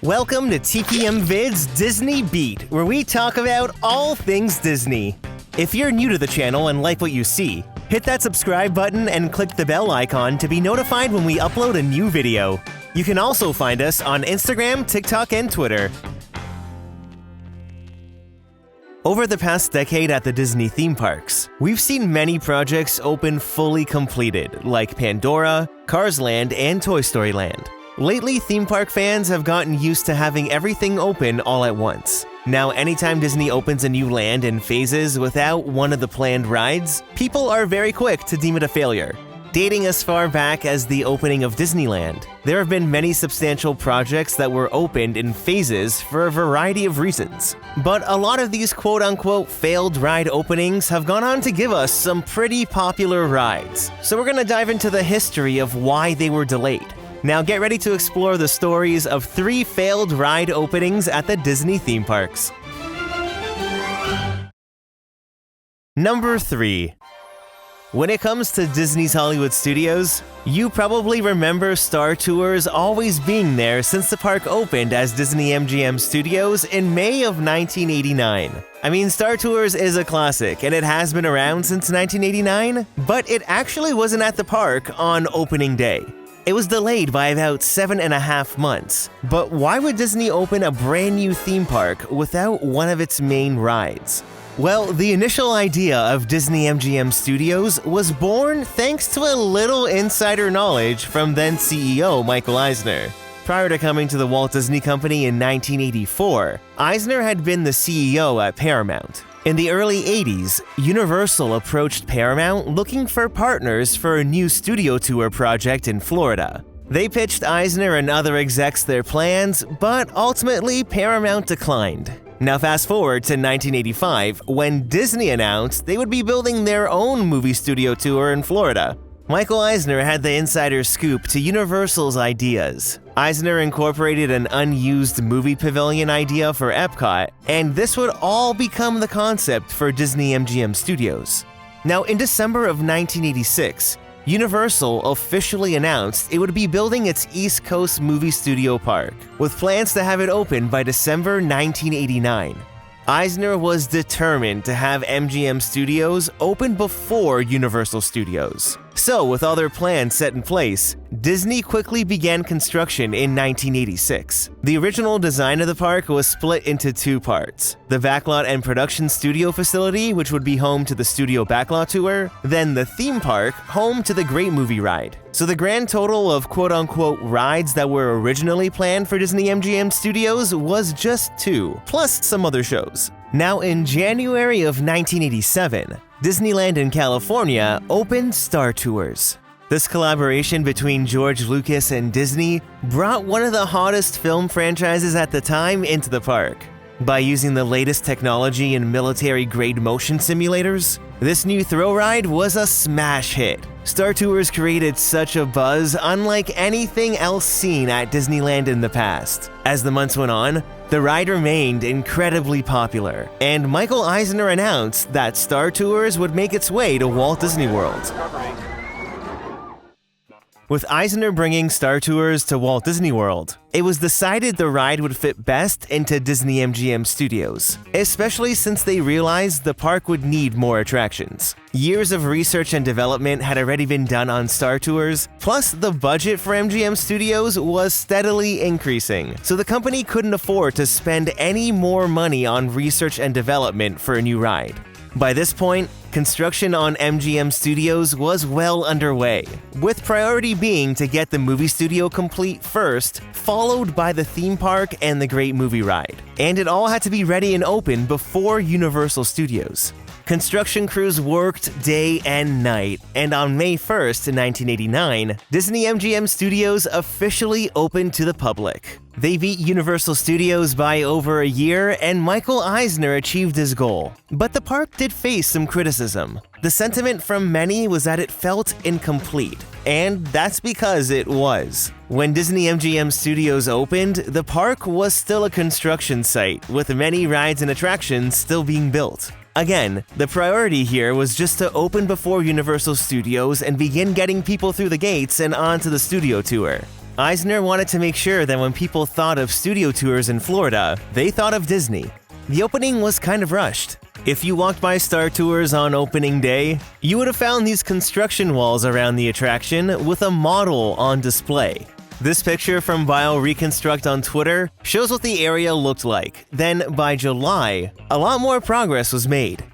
Welcome to TPM Vid's Disney Beat, where we talk about all things Disney. If you're new to the channel and like what you see, hit that subscribe button and click the bell icon to be notified when we upload a new video. You can also find us on Instagram, TikTok, and Twitter. Over the past decade at the Disney theme parks, we've seen many projects open fully completed, like Pandora, Carsland, and Toy Story Land. Lately, theme park fans have gotten used to having everything open all at once. Now, anytime Disney opens a new land in phases without one of the planned rides, people are very quick to deem it a failure. Dating as far back as the opening of Disneyland, there have been many substantial projects that were opened in phases for a variety of reasons. But a lot of these quote-unquote failed ride openings have gone on to give us some pretty popular rides. So we're gonna dive into the history of why they were delayed. Now get ready to explore the stories of 3 failed ride openings at the Disney theme parks. Number 3. When it comes to Disney's Hollywood Studios, you probably remember Star Tours always being there since the park opened as Disney MGM Studios in May of 1989. I mean, Star Tours is a classic, and it has been around since 1989, but it actually wasn't at the park on opening day. It was delayed by about 7.5 months. But why would Disney open a brand new theme park without one of its main rides? Well, the initial idea of Disney MGM Studios was born thanks to a little insider knowledge from then CEO Michael Eisner. Prior to coming to the Walt Disney Company in 1984, Eisner had been the CEO at Paramount. In the early 80s, Universal approached Paramount looking for partners for a new studio tour project in Florida. They pitched Eisner and other execs their plans, but ultimately Paramount declined. Now fast forward to 1985, when Disney announced they would be building their own movie studio tour in Florida. Michael Eisner had the insider scoop to Universal's ideas. Eisner incorporated an unused movie pavilion idea for Epcot, and this would all become the concept for Disney MGM Studios. Now, in December of 1986, Universal officially announced it would be building its East Coast movie studio park, with plans to have it open by December 1989. Eisner was determined to have MGM Studios open before Universal Studios. So, with all their plans set in place, Disney quickly began construction in 1986. The original design of the park was split into 2 parts: the backlot and production studio facility, which would be home to the studio backlot tour, then the theme park, home to the Great Movie Ride. So the grand total of quote-unquote rides that were originally planned for Disney MGM Studios was just 2, plus some other shows. Now, in January of 1987, Disneyland in California opened Star Tours. This collaboration between George Lucas and Disney brought one of the hottest film franchises at the time into the park. By using the latest technology in military-grade motion simulators, this new thrill ride was a smash hit. Star Tours created such a buzz unlike anything else seen at Disneyland in the past. As the months went on, the ride remained incredibly popular, and Michael Eisner announced that Star Tours would make its way to Walt Disney World. With Eisner bringing Star Tours to Walt Disney World, it was decided the ride would fit best into Disney MGM Studios, especially since they realized the park would need more attractions. Years of research and development had already been done on Star Tours, plus the budget for MGM Studios was steadily increasing, so the company couldn't afford to spend any more money on research and development for a new ride. By this point, construction on MGM Studios was well underway, with priority being to get the movie studio complete first, followed by the theme park and the Great Movie Ride. And it all had to be ready and open before Universal Studios. Construction crews worked day and night, and on May 1st, 1989, Disney MGM Studios officially opened to the public. They beat Universal Studios by over a year, and Michael Eisner achieved his goal. But the park did face some criticism. The sentiment from many was that it felt incomplete, and that's because it was. When Disney MGM Studios opened, the park was still a construction site, with many rides and attractions still being built. Again, the priority here was just to open before Universal Studios and begin getting people through the gates and onto the studio tour. Eisner wanted to make sure that when people thought of studio tours in Florida, they thought of Disney. The opening was kind of rushed. If you walked by Star Tours on opening day, you would have found these construction walls around the attraction with a model on display. This picture from BioReconstruct on Twitter shows what the area looked like. Then, by July, a lot more progress was made.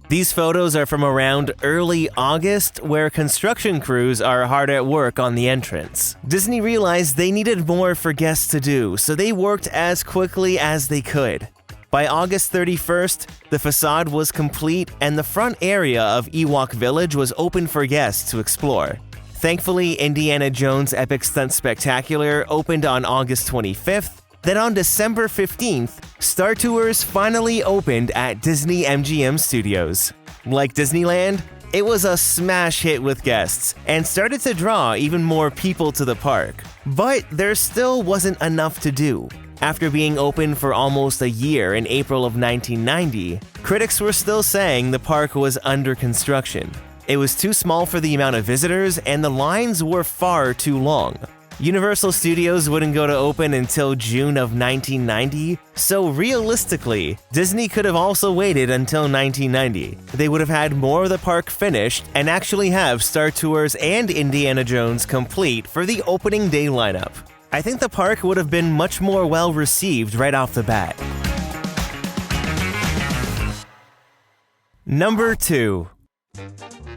These photos are from around early August, where construction crews are hard at work on the entrance. Disney realized they needed more for guests to do, so they worked as quickly as they could. By August 31st, the facade was complete and the front area of Ewok Village was open for guests to explore. Thankfully, Indiana Jones Epic Stunt Spectacular opened on August 25th. Then on December 15th, Star Tours finally opened at Disney MGM Studios. Like Disneyland, it was a smash hit with guests and started to draw even more people to the park. But there still wasn't enough to do. After being open for almost a year in April of 1990, critics were still saying the park was under construction. It was too small for the amount of visitors and the lines were far too long. Universal Studios wouldn't go to open until June of 1990, so realistically, Disney could have also waited until 1990. They would have had more of the park finished and actually have Star Tours and Indiana Jones complete for the opening day lineup. I think the park would have been much more well received right off the bat. Number 2.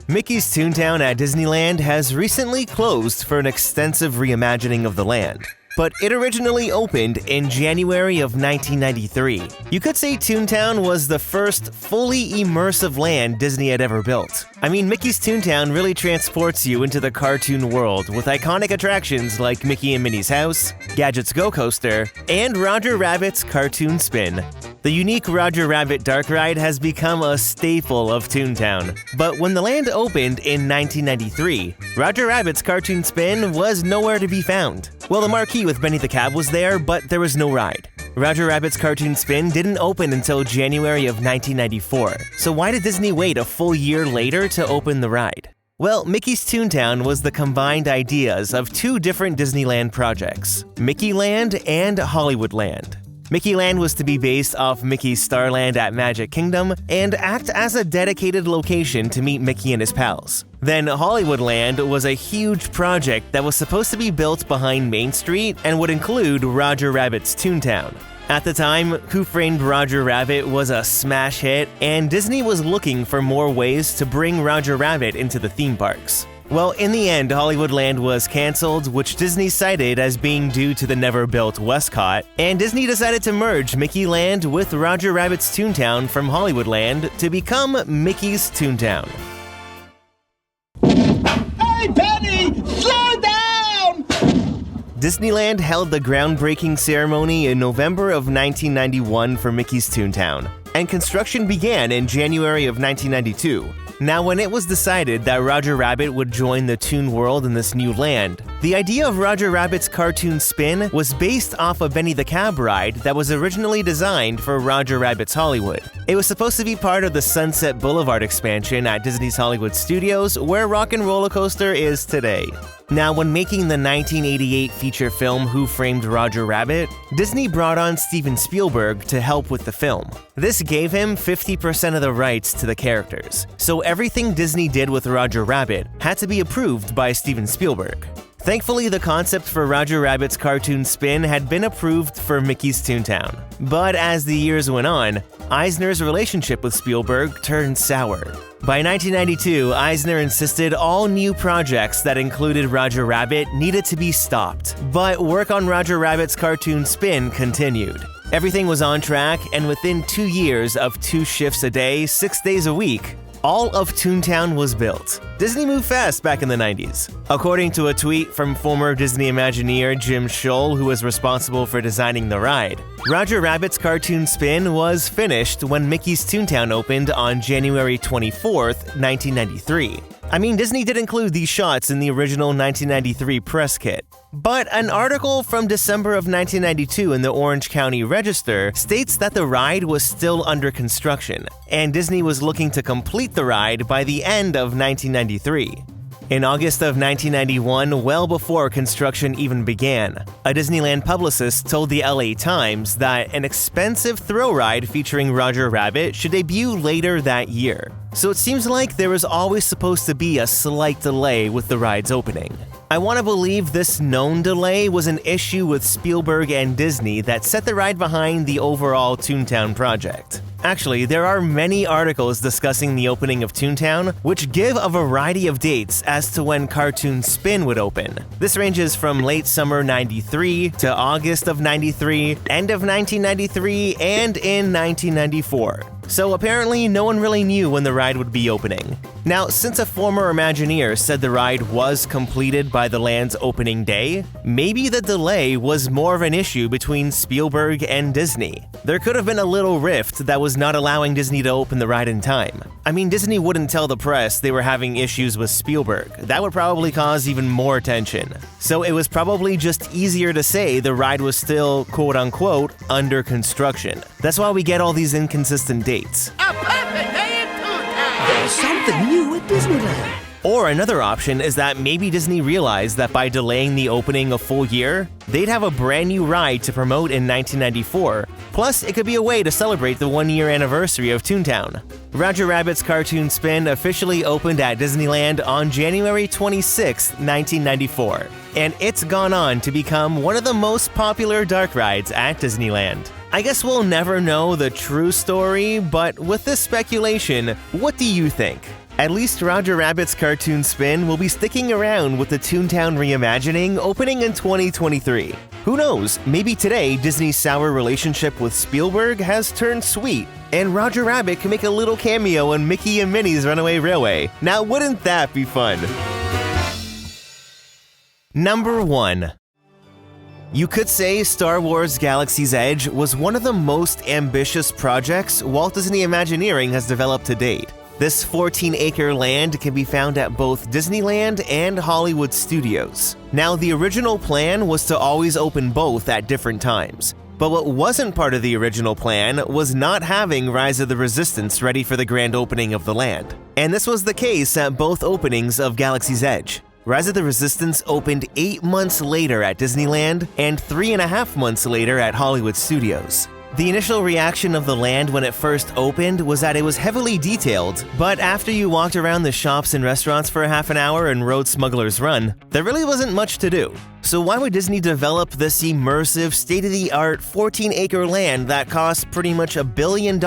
Mickey's Toontown at Disneyland has recently closed for an extensive reimagining of the land, but it originally opened in January of 1993. You could say Toontown was the first fully immersive land Disney had ever built. I mean, Mickey's Toontown really transports you into the cartoon world with iconic attractions like Mickey and Minnie's House, Gadget's Go Coaster, and Roger Rabbit's Cartoon Spin. The unique Roger Rabbit Dark Ride has become a staple of Toontown. But when the land opened in 1993, Roger Rabbit's Cartoon Spin was nowhere to be found. Well, the marquee with Benny the Cab was there, but there was no ride. Roger Rabbit's Cartoon Spin didn't open until January of 1994, so why did Disney wait a full year later to open the ride? Well, Mickey's Toontown was the combined ideas of two different Disneyland projects, Mickeyland and Hollywoodland. Mickeyland was to be based off Mickey's Starland at Magic Kingdom and act as a dedicated location to meet Mickey and his pals. Then Hollywoodland was a huge project that was supposed to be built behind Main Street and would include Roger Rabbit's Toontown. At the time, Who Framed Roger Rabbit was a smash hit, and Disney was looking for more ways to bring Roger Rabbit into the theme parks. Well, in the end, Hollywoodland was canceled, which Disney cited as being due to the never-built Westcott, and Disney decided to merge Mickeyland with Roger Rabbit's Toontown from Hollywoodland to become Mickey's Toontown. Hey, Penny! Slow down! Disneyland held the groundbreaking ceremony in November of 1991 for Mickey's Toontown, and construction began in January of 1992. Now, when it was decided that Roger Rabbit would join the Toon World in this new land, the idea of Roger Rabbit's Cartoon Spin was based off a Benny the Cab ride that was originally designed for Roger Rabbit's Hollywood. It was supposed to be part of the Sunset Boulevard expansion at Disney's Hollywood Studios, where Rock and Roller Coaster is today. Now, when making the 1988 feature film Who Framed Roger Rabbit, Disney brought on Steven Spielberg to help with the film. This gave him 50% of the rights to the characters, so everything Disney did with Roger Rabbit had to be approved by Steven Spielberg. Thankfully, the concept for Roger Rabbit's Cartoon Spin had been approved for Mickey's Toontown. But as the years went on, Eisner's relationship with Spielberg turned sour. By 1992, Eisner insisted all new projects that included Roger Rabbit needed to be stopped, but work on Roger Rabbit's Cartoon Spin continued. Everything was on track, and within 2 years of 2 shifts a day, 6 days a week, all of Toontown was built. Disney moved fast back in the 90s. According to a tweet from former Disney Imagineer Jim Scholl, who was responsible for designing the ride, Roger Rabbit's Cartoon Spin was finished when Mickey's Toontown opened on January 24th, 1993. I mean, Disney did include these shots in the original 1993 press kit. But an article from December of 1992 in the Orange County Register states that the ride was still under construction, and Disney was looking to complete the ride by the end of 1993. In August of 1991, well before construction even began, a Disneyland publicist told the LA Times that an expensive thrill ride featuring Roger Rabbit should debut later that year. So it seems like there was always supposed to be a slight delay with the ride's opening. I want to believe this known delay was an issue with Spielberg and Disney that set the ride behind the overall Toontown project. Actually, there are many articles discussing the opening of Toontown, which give a variety of dates as to when Cartoon Spin would open. This ranges from late summer 93 to August of 93, end of 1993, and in 1994. So apparently no one really knew when the ride would be opening. Now, since a former Imagineer said the ride was completed by the land's opening day, maybe the delay was more of an issue between Spielberg and Disney. There could have been a little rift that was not allowing Disney to open the ride in time. I mean, Disney wouldn't tell the press they were having issues with Spielberg. That would probably cause even more tension. So it was probably just easier to say the ride was still, quote-unquote, under construction. That's why we get all these inconsistent dates. A perfect day in Toontown! There's something new at Disneyland. Or another option is that maybe Disney realized that by delaying the opening a full year, they'd have a brand new ride to promote in 1994. Plus, it could be a way to celebrate the one-year anniversary of Toontown. Roger Rabbit's Cartoon Spin officially opened at Disneyland on January 26, 1994. And it's gone on to become one of the most popular dark rides at Disneyland. I guess we'll never know the true story, but with this speculation, what do you think? At least Roger Rabbit's Cartoon Spin will be sticking around with the Toontown reimagining opening in 2023. Who knows, maybe today Disney's sour relationship with Spielberg has turned sweet, and Roger Rabbit can make a little cameo in Mickey and Minnie's Runaway Railway. Now wouldn't that be fun? Number 1. You could say Star Wars Galaxy's Edge was one of the most ambitious projects Walt Disney Imagineering has developed to date. This 14-acre land can be found at both Disneyland and Hollywood Studios. Now, the original plan was to always open both at different times. But what wasn't part of the original plan was not having Rise of the Resistance ready for the grand opening of the land. And this was the case at both openings of Galaxy's Edge. Rise of the Resistance opened 8 months later at Disneyland and 3.5 months later at Hollywood Studios. The initial reaction of the land when it first opened was that it was heavily detailed, but after you walked around the shops and restaurants for a half an hour and rode Smuggler's Run, there really wasn't much to do. So why would Disney develop this immersive, state-of-the-art 14-acre land that costs pretty much $1 billion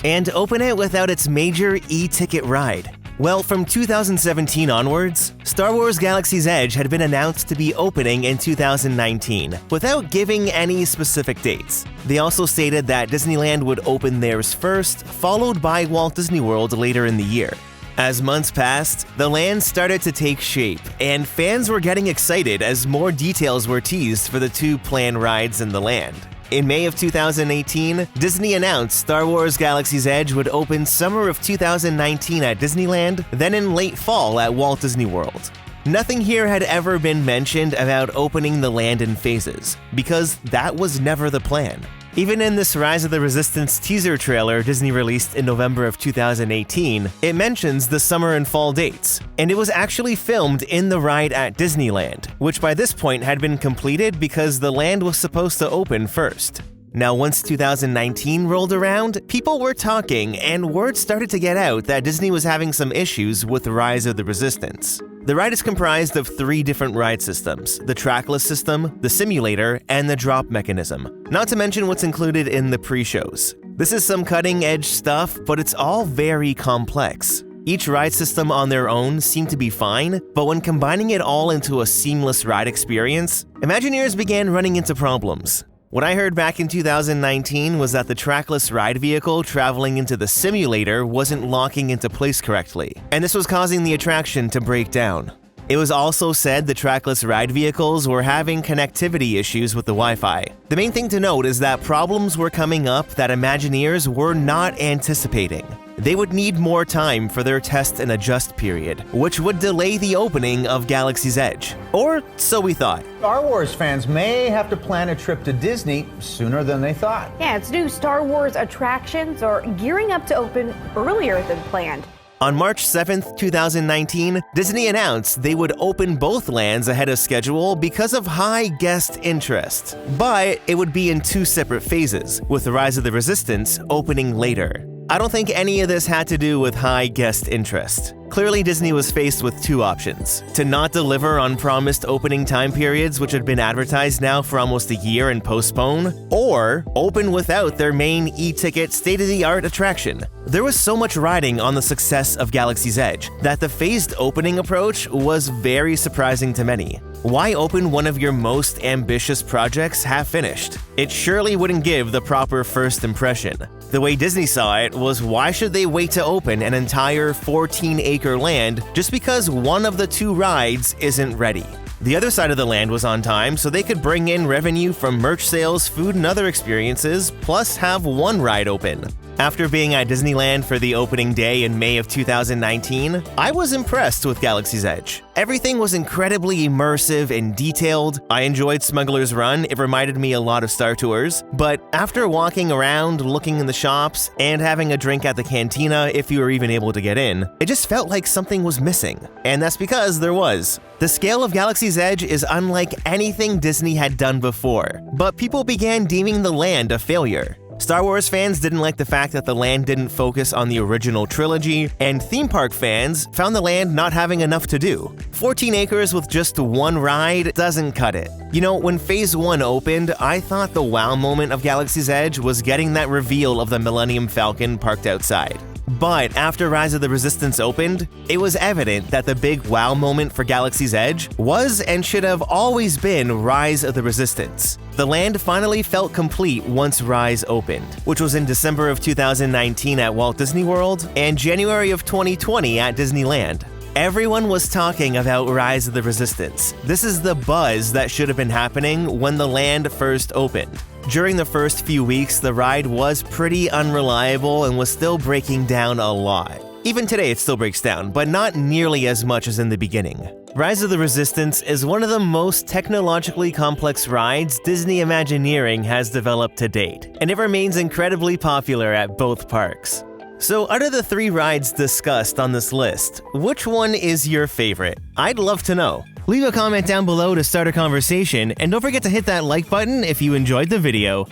and open it without its major e-ticket ride? Well, from 2017 onwards, Star Wars Galaxy's Edge had been announced to be opening in 2019, without giving any specific dates. They also stated that Disneyland would open theirs first, followed by Walt Disney World later in the year. As months passed, the land started to take shape, and fans were getting excited as more details were teased for the two planned rides in the land. In May of 2018, Disney announced Star Wars Galaxy's Edge would open summer of 2019 at Disneyland, then in late fall at Walt Disney World. Nothing here had ever been mentioned about opening the land in phases, because that was never the plan. Even in this Rise of the Resistance teaser trailer Disney released in November of 2018, it mentions the summer and fall dates, and it was actually filmed in the ride at Disneyland, which by this point had been completed because the land was supposed to open first. Now, once 2019 rolled around, people were talking, and word started to get out that Disney was having some issues with Rise of the Resistance. The ride is comprised of 3 different ride systems: the trackless system, the simulator, and the drop mechanism, not to mention what's included in the pre-shows. This is some cutting-edge stuff, but it's all very complex. Each ride system on their own seemed to be fine, but when combining it all into a seamless ride experience, Imagineers began running into problems. What I heard back in 2019 was that the trackless ride vehicle traveling into the simulator wasn't locking into place correctly, and this was causing the attraction to break down. It was also said the trackless ride vehicles were having connectivity issues with the Wi-Fi. The main thing to note is that problems were coming up that Imagineers were not anticipating. They would need more time for their test and adjust period, which would delay the opening of Galaxy's Edge. Or so we thought. Star Wars fans may have to plan a trip to Disney sooner than they thought. Yeah, its new Star Wars attractions are gearing up to open earlier than planned. On March 7th, 2019, Disney announced they would open both lands ahead of schedule because of high guest interest. But it would be in two separate phases, with the Rise of the Resistance opening later. I don't think any of this had to do with high guest interest. Clearly, Disney was faced with two options: to not deliver on promised opening time periods which had been advertised now for almost a year and postpone, or open without their main e-ticket state-of-the-art attraction. There was so much riding on the success of Galaxy's Edge that the phased opening approach was very surprising to many. Why open one of your most ambitious projects half-finished? It surely wouldn't give the proper first impression. The way Disney saw it was, why should they wait to open an entire 14-acre land just because one of the two rides isn't ready? The other side of the land was on time, so they could bring in revenue from merch sales, food, and other experiences, plus have one ride open. After being at Disneyland for the opening day in May of 2019, I was impressed with Galaxy's Edge. Everything was incredibly immersive and detailed. I enjoyed Smuggler's Run, it reminded me a lot of Star Tours. But after walking around, looking in the shops, and having a drink at the cantina if you were even able to get in, it just felt like something was missing. And that's because there was. The scale of Galaxy's Edge is unlike anything Disney had done before, but people began deeming the land a failure. Star Wars fans didn't like the fact that the land didn't focus on the original trilogy, and theme park fans found the land not having enough to do. 14 acres with just one ride doesn't cut it. You know, when Phase 1 opened, I thought the wow moment of Galaxy's Edge was getting that reveal of the Millennium Falcon parked outside. But after Rise of the Resistance opened, it was evident that the big wow moment for Galaxy's Edge was and should have always been Rise of the Resistance. The land finally felt complete once Rise opened, which was in December of 2019 at Walt Disney World and January of 2020 at Disneyland. Everyone was talking about Rise of the Resistance. This is the buzz that should have been happening when the land first opened. During the first few weeks, the ride was pretty unreliable and was still breaking down a lot. Even today it still breaks down, but not nearly as much as in the beginning. Rise of the Resistance is one of the most technologically complex rides Disney Imagineering has developed to date, and it remains incredibly popular at both parks. So out of the 3 rides discussed on this list, which one is your favorite? I'd love to know. Leave a comment down below to start a conversation, and don't forget to hit that like button if you enjoyed the video.